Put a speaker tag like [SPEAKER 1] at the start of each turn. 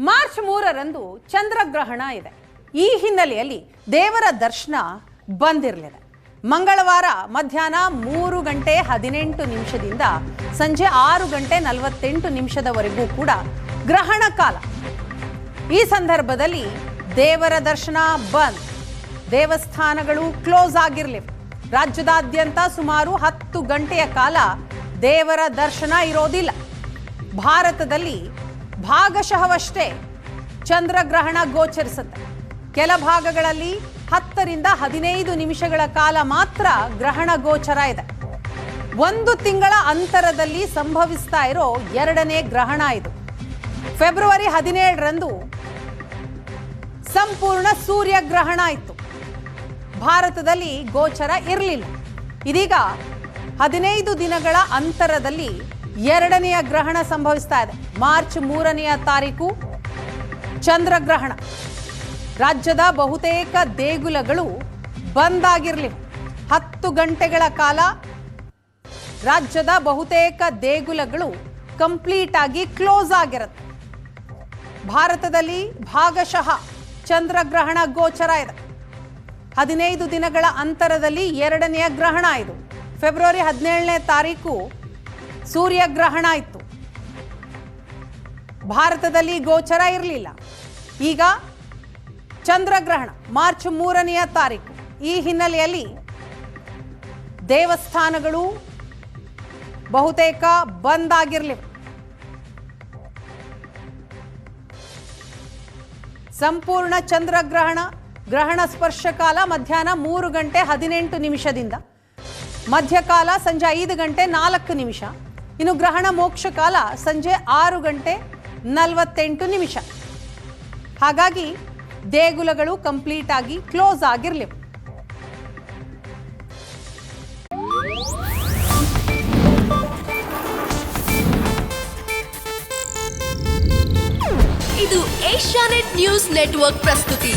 [SPEAKER 1] March 3ರಂದು ಚಂದ್ರಗ್ರಹಣ ಇದೆ. ಈ ಹಿನ್ನೆಲೆಯಲ್ಲಿ ದೇವರ ದರ್ಶನ ಬಂದಿರಲಿದೆ. ಮಂಗಳವಾರ ಮಧ್ಯಾಹ್ನ 3:18 ಸಂಜೆ 6:48 ಕೂಡ ಗ್ರಹಣ ಕಾಲ. ಈ ಸಂದರ್ಭದಲ್ಲಿ ದೇವರ ದರ್ಶನ ಬಂದ್, ದೇವಸ್ಥಾನಗಳು ಕ್ಲೋಸ್ ಆಗಿರಲಿವೆ. ರಾಜ್ಯದಾದ್ಯಂತ ಸುಮಾರು 10 ಗಂಟೆಯ ಕಾಲ ದೇವರ ದರ್ಶನ ಇರೋದಿಲ್ಲ. ಭಾರತದಲ್ಲಿ ಭಾಗಶಃವಷ್ಟೇ ಚಂದ್ರಗ್ರಹಣ ಗೋಚರಿಸುತ್ತೆ. ಕೆಲ ಭಾಗಗಳಲ್ಲಿ 10 ರಿಂದ 15 ನಿಮಿಷಗಳ ಕಾಲ ಮಾತ್ರ ಗ್ರಹಣ ಗೋಚರ ಇದೆ. 1 ತಿಂಗಳ ಅಂತರದಲ್ಲಿ ಸಂಭವಿಸ್ತಾ ಇರೋ ಎರಡನೇ ಗ್ರಹಣ ಇದು. ಫೆಬ್ರವರಿ 17ರಂದು ಸಂಪೂರ್ಣ ಸೂರ್ಯಗ್ರಹಣ ಇತ್ತು. ಭಾರತದಲ್ಲಿ ಗೋಚರ ಇರಲಿಲ್ಲ. ಇದೀಗ 15 ದಿನಗಳ ಅಂತರದಲ್ಲಿ ಎರಡನೆಯ ಗ್ರಹಣ ಸಂಭವಿಸ್ತಾ ಇದೆ. ಮಾರ್ಚ್ 3ನೇ ತಾರೀಕು ಚಂದ್ರಗ್ರಹಣ. ರಾಜ್ಯದ ಬಹುತೇಕ ದೇಗುಲಗಳು ಬಂದ್ ಆಗಿರಲಿವೆ. 10 ಗಂಟೆಗಳ ಕಾಲ ರಾಜ್ಯದ ಬಹುತೇಕ ದೇಗುಲಗಳು ಕಂಪ್ಲೀಟ್ ಆಗಿ ಕ್ಲೋಸ್ ಆಗಿರುತ್ತೆ. ಭಾರತದಲ್ಲಿ ಭಾಗಶಃ ಚಂದ್ರಗ್ರಹಣ ಗೋಚರ ಇದೆ. 15 ದಿನಗಳ ಅಂತರದಲ್ಲಿ ಎರಡನೆಯ ಗ್ರಹಣ ಇದು. ಫೆಬ್ರವರಿ 17ನೇ ತಾರೀಕು ಸೂರ್ಯಗ್ರಹಣ ಇತ್ತು. ಭಾರತದಲ್ಲಿ ಗೋಚರ ಇರಲಿಲ್ಲ. ಈಗ ಚಂದ್ರಗ್ರಹಣ ಮಾರ್ಚ್ 3ನೇ ತಾರೀಕು. ಈ ಹಿನ್ನೆಲೆಯಲ್ಲಿ ದೇವಸ್ಥಾನಗಳು ಬಹುತೇಕ ಬಂದ್ ಆಗಿರಲಿವೆ. ಸಂಪೂರ್ಣ ಚಂದ್ರಗ್ರಹಣ ಗ್ರಹಣ ಸ್ಪರ್ಶ ಕಾಲ ಮಧ್ಯಾಹ್ನ 3:18 ಮಧ್ಯಕಾಲ ಸಂಜೆ 5:04. ಇನ್ನು ಗ್ರಹಣ ಮೋಕ್ಷ ಕಾಲ ಸಂಜೆ 6:48. ಹಾಗಾಗಿ ದೇಗುಲಗಳು ಕಂಪ್ಲೀಟ್ ಆಗಿ ಕ್ಲೋಸ್ ಆಗಿರಲಿವೆ.
[SPEAKER 2] ಇದು ಏಷ್ಯಾನೆಟ್ ನ್ಯೂಸ್ ನೆಟ್ವರ್ಕ್ ಪ್ರಸ್ತುತಿ.